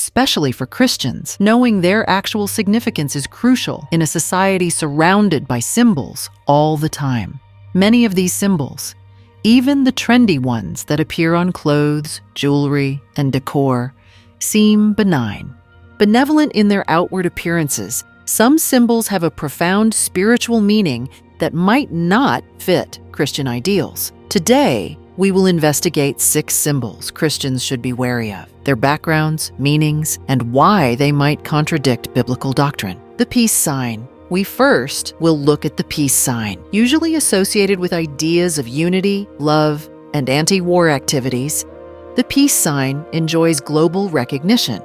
especially for Christians. Knowing their actual significance is crucial in a society surrounded by symbols all the time. Many of these symbols, even the trendy ones that appear on clothes, jewelry, and decor, seem benign. Benevolent in their outward appearances, some symbols have a profound spiritual meaning that might not fit Christian ideals. Today, we will investigate 6 symbols Christians should be wary of, their backgrounds, meanings, and why they might contradict biblical doctrine. The peace sign. We first will look at the peace sign, usually associated with ideas of unity, love, and anti-war activities. The peace sign enjoys global recognition.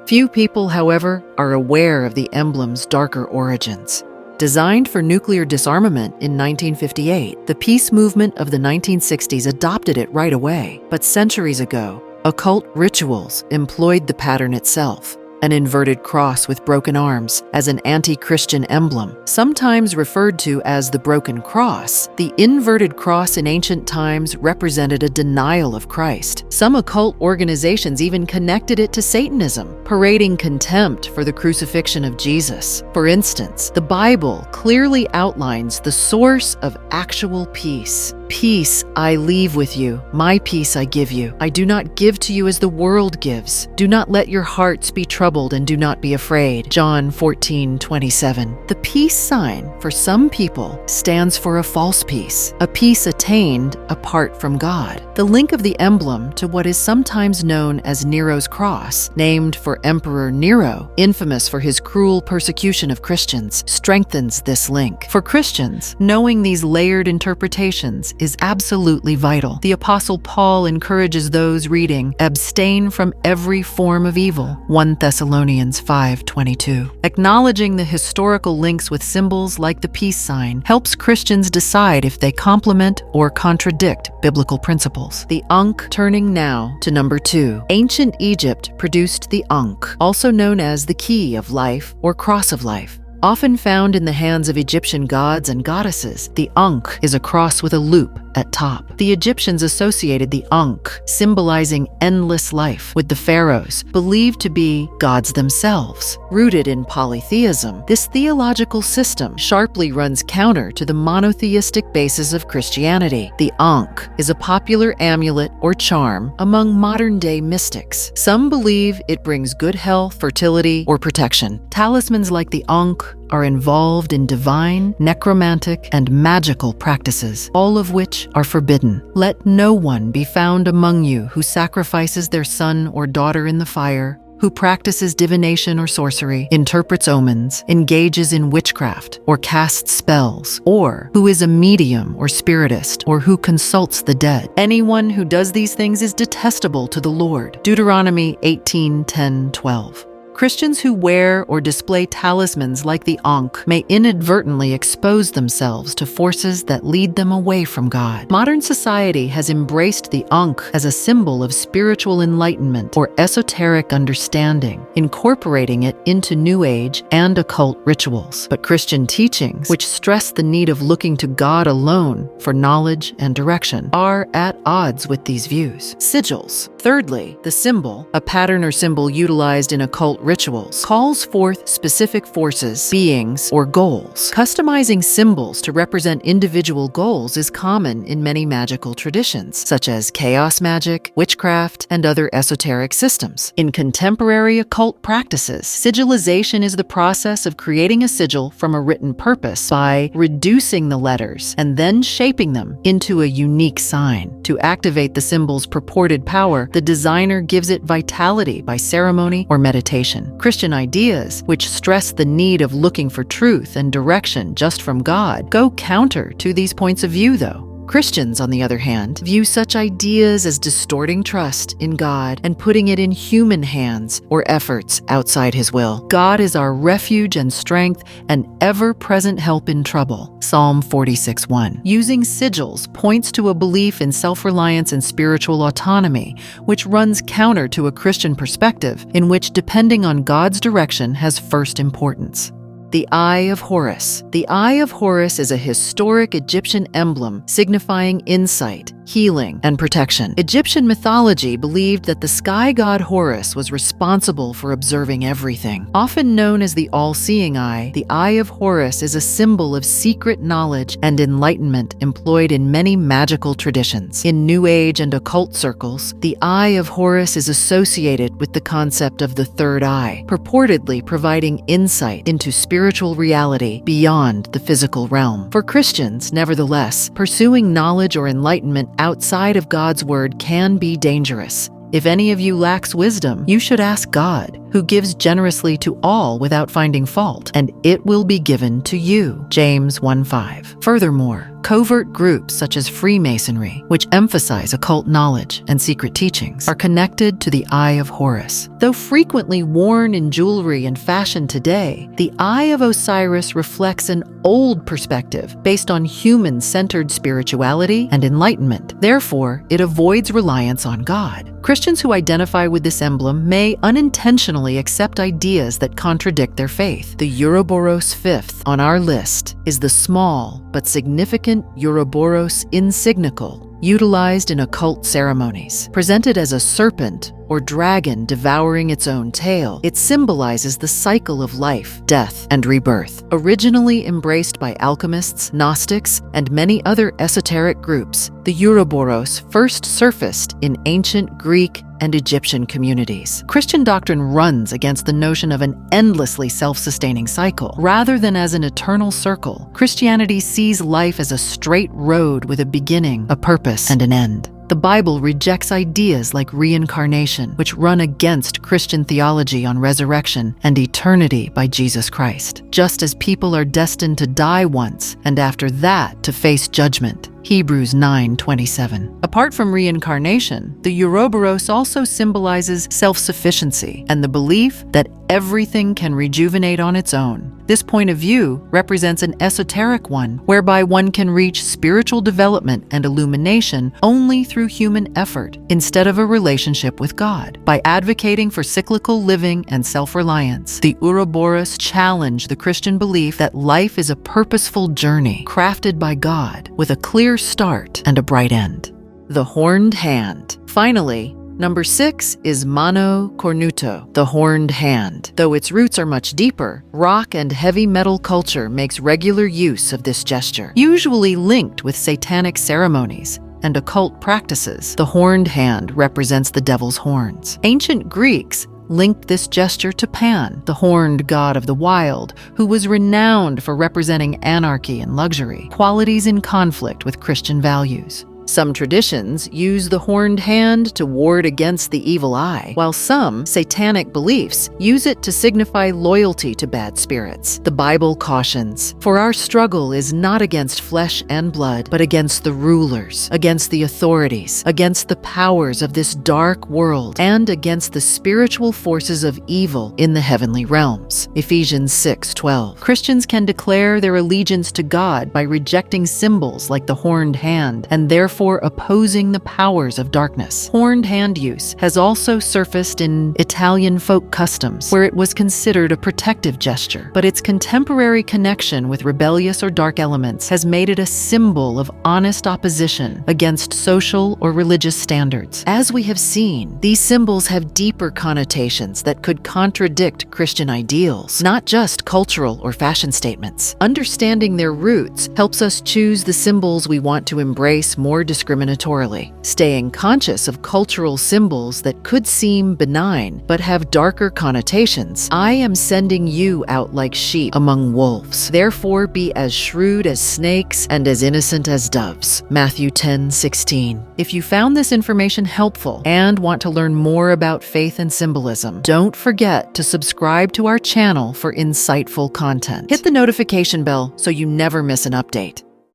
Few people, however, are aware of the emblem's darker origins. Designed for nuclear disarmament in 1958, the peace movement of the 1960s adopted it right away. But centuries ago, occult rituals employed the pattern itself, an inverted cross with broken arms, as an anti-Christian emblem. Sometimes referred to as the broken cross, the inverted cross in ancient times represented a denial of Christ. Some occult organizations even connected it to Satanism, parading contempt for the crucifixion of Jesus. For instance, the Bible clearly outlines the source of actual peace. Peace I leave with you, my peace I give you. I do not give to you as the world gives. Do not let your hearts be troubled and do not be afraid. John 14:27. The peace sign, for some people, stands for a false peace, a peace attained apart from God. The link of the emblem to what is sometimes known as Nero's cross, named for Emperor Nero, infamous for his cruel persecution of Christians, strengthens this link. For Christians, knowing these layered interpretations is absolutely vital. The Apostle Paul encourages those reading, "Abstain from every form of evil," 1 Thessalonians 5:22. Acknowledging the historical links with symbols like the peace sign helps Christians decide if they complement or contradict biblical principles. The Ankh. Turning now to number 2. Ancient Egypt produced the Ankh, also known as the key of life or cross of life. Often found in the hands of Egyptian gods and goddesses, the Ankh is a cross with a loop at top. The Egyptians associated the Ankh, symbolizing endless life, with the pharaohs, believed to be gods themselves. Rooted in polytheism, this theological system sharply runs counter to the monotheistic basis of Christianity. The Ankh is a popular amulet or charm among modern-day mystics. Some believe it brings good health, fertility, or protection. Talismans like the Ankh are involved in divine, necromantic, and magical practices, all of which are forbidden. Let no one be found among you who sacrifices their son or daughter in the fire, who practices divination or sorcery, interprets omens, engages in witchcraft, or casts spells, or who is a medium or spiritist, or who consults the dead. Anyone who does these things is detestable to the Lord. Deuteronomy 18:10-12. Christians who wear or display talismans like the Ankh may inadvertently expose themselves to forces that lead them away from God. Modern society has embraced the Ankh as a symbol of spiritual enlightenment or esoteric understanding, incorporating it into New Age and occult rituals. But Christian teachings, which stress the need of looking to God alone for knowledge and direction, are at odds with these views. Sigils. Thirdly, the symbol, a pattern or symbol utilized in occult rituals, calls forth specific forces, beings, or goals. Customizing symbols to represent individual goals is common in many magical traditions, such as chaos magic, witchcraft, and other esoteric systems. In contemporary occult practices, sigilization is the process of creating a sigil from a written purpose by reducing the letters and then shaping them into a unique sign. To activate the symbol's purported power, the designer gives it vitality by ceremony or meditation. Christian ideas, which stress the need of looking for truth and direction just from God, go counter to these points of view, though. Christians, on the other hand, view such ideas as distorting trust in God and putting it in human hands or efforts outside His will. God is our refuge and strength and ever-present help in trouble. Psalm 46:1. Using sigils points to a belief in self-reliance and spiritual autonomy, which runs counter to a Christian perspective in which depending on God's direction has first importance. The Eye of Horus. The Eye of Horus is a historic Egyptian emblem signifying insight, healing, and protection. Egyptian mythology believed that the sky god Horus was responsible for observing everything. Often known as the all-seeing eye, the Eye of Horus is a symbol of secret knowledge and enlightenment employed in many magical traditions. In New Age and occult circles, the Eye of Horus is associated with the concept of the third eye, purportedly providing insight into spiritual reality beyond the physical realm. For Christians, nevertheless, pursuing knowledge or enlightenment outside of God's word can be dangerous. If any of you lacks wisdom, you should ask God, who gives generously to all without finding fault, and it will be given to you. James 1:5. Furthermore, covert groups such as Freemasonry, which emphasize occult knowledge and secret teachings, are connected to the Eye of Horus. Though frequently worn in jewelry and fashion today, the Eye of Osiris reflects an old perspective based on human-centered spirituality and enlightenment. Therefore, it avoids reliance on God. Christians who identify with this emblem may unintentionally accept ideas that contradict their faith. The Uroboros fifth on our list is the small but significant Uroboros insignical, utilized in occult ceremonies. Presented as a serpent or dragon devouring its own tail, it symbolizes the cycle of life, death, and rebirth. Originally embraced by alchemists, Gnostics, and many other esoteric groups, the Uroboros first surfaced in ancient Greek and Egyptian communities. Christian doctrine runs against the notion of an endlessly self-sustaining cycle. Rather than as an eternal circle, Christianity sees life as a straight road with a beginning, a purpose, and an end. The Bible rejects ideas like reincarnation, which run against Christian theology on resurrection and eternity by Jesus Christ. Just as people are destined to die once, and after that to face judgment. Hebrews 9:27. Apart from reincarnation, the Uroboros also symbolizes self-sufficiency and the belief that everything can rejuvenate on its own. This point of view represents an esoteric one, whereby one can reach spiritual development and illumination only through human effort, instead of a relationship with God. By advocating for cyclical living and self-reliance, the Uroboros challenge the Christian belief that life is a purposeful journey, crafted by God, with a clear start and a bright end. The horned hand. Finally, number 6 is Mano Cornuto, the horned hand. Though its roots are much deeper, rock and heavy metal culture makes regular use of this gesture. Usually linked with satanic ceremonies and occult practices, the horned hand represents the devil's horns. Ancient Greeks linked this gesture to Pan, the horned god of the wild, who was renowned for representing anarchy and luxury, qualities in conflict with Christian values. Some traditions use the horned hand to ward against the evil eye, while some satanic beliefs use it to signify loyalty to bad spirits. The Bible cautions, "For our struggle is not against flesh and blood, but against the rulers, against the authorities, against the powers of this dark world, and against the spiritual forces of evil in the heavenly realms." Ephesians 6:12. Christians can declare their allegiance to God by rejecting symbols like the horned hand, and therefore opposing the powers of darkness. Horned hand use has also surfaced in Italian folk customs, where it was considered a protective gesture, but its contemporary connection with rebellious or dark elements has made it a symbol of honest opposition against social or religious standards. As we have seen, these symbols have deeper connotations that could contradict Christian ideals, not just cultural or fashion statements. Understanding their roots helps us choose the symbols we want to embrace more discriminatorily. Staying conscious of cultural symbols that could seem benign but have darker connotations, I am sending you out like sheep among wolves. Therefore be as shrewd as snakes and as innocent as doves. Matthew 10:16. If you found this information helpful and want to learn more about faith and symbolism, don't forget to subscribe to our channel for insightful content. Hit the notification bell so you never miss an update.